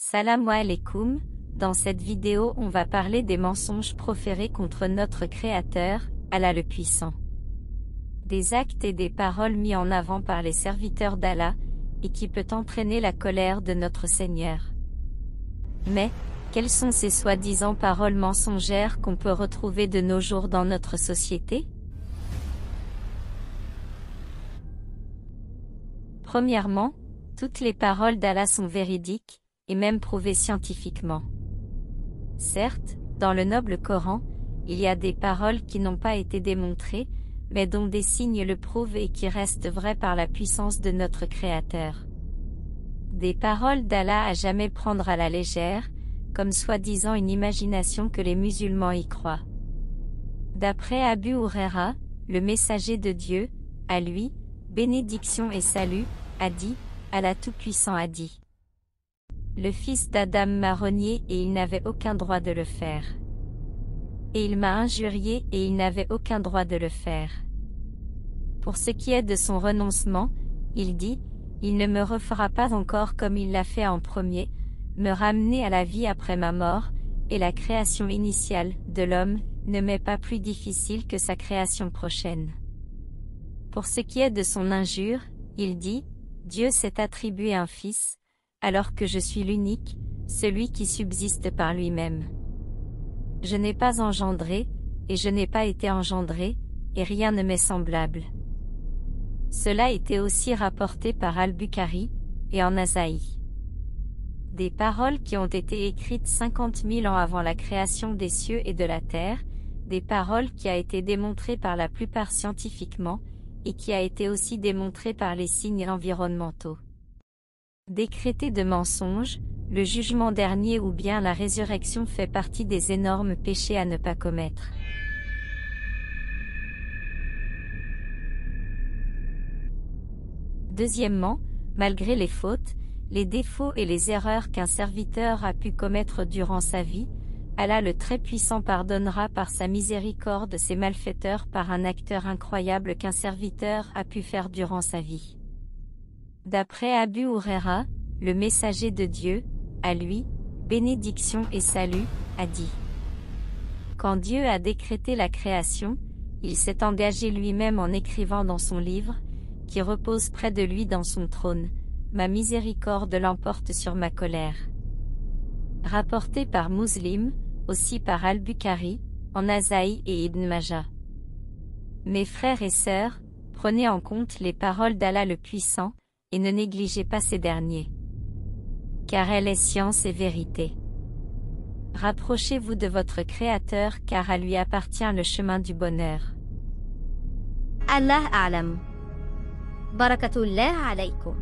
Salam alaikum, dans cette vidéo on va parler des mensonges proférés contre notre Créateur, Allah le Puissant. Des actes et des paroles mis en avant par les serviteurs d'Allah, et qui peut entraîner la colère de notre Seigneur. Mais, quelles sont ces soi-disant paroles mensongères qu'on peut retrouver de nos jours dans notre société? Premièrement, toutes les paroles d'Allah sont véridiques, et même prouvées scientifiquement. Certes, dans le noble Coran, il y a des paroles qui n'ont pas été démontrées, mais dont des signes le prouvent et qui restent vraies par la puissance de notre Créateur. Des paroles d'Allah à jamais prendre à la légère, comme soi-disant une imagination que les musulmans y croient. D'après Abu Huraira, le messager de Dieu, à lui, bénédiction et salut, a dit, Allah Tout-Puissant a dit. Le fils d'Adam m'a renié et il n'avait aucun droit de le faire. Et il m'a injurié et il n'avait aucun droit de le faire. Pour ce qui est de son renoncement, il dit, il ne me refera pas encore comme il l'a fait en premier, me ramener à la vie après ma mort, et la création initiale de l'homme ne m'est pas plus difficile que sa création prochaine. Pour ce qui est de son injure, il dit, Dieu s'est attribué un fils, alors que je suis l'unique, celui qui subsiste par lui-même. Je n'ai pas engendré, et je n'ai pas été engendré, et rien ne m'est semblable. Cela était aussi rapporté par Al-Bukhari, et en Nasaï. Des paroles qui ont été écrites 50 000 ans avant la création des cieux et de la terre, des paroles qui a été démontrées par la plupart scientifiquement, et qui a été aussi démontrée par les signes environnementaux. Décréter de mensonges, le jugement dernier ou bien la résurrection fait partie des énormes péchés à ne pas commettre. Deuxièmement, malgré les fautes, les défauts et les erreurs qu'un serviteur a pu commettre durant sa vie, Allah le Très-Puissant pardonnera par sa miséricorde ces malfaiteurs par un acteur incroyable qu'un serviteur a pu faire durant sa vie. D'après Abu Huraira, le messager de Dieu, à lui, bénédiction et salut, a dit. Quand Dieu a décrété la création, il s'est engagé lui-même en écrivant dans son livre, qui repose près de lui dans son trône, ma miséricorde l'emporte sur ma colère. Rapporté par Muslim, aussi par Al-Bukhari, en Nasaï et Ibn Majah. Mes frères et sœurs, prenez en compte les paroles d'Allah le Puissant, et ne négligez pas ces derniers. Car elle est science et vérité. Rapprochez-vous de votre Créateur car à lui appartient le chemin du bonheur. Allah a'lam. Barakatullah alaykum.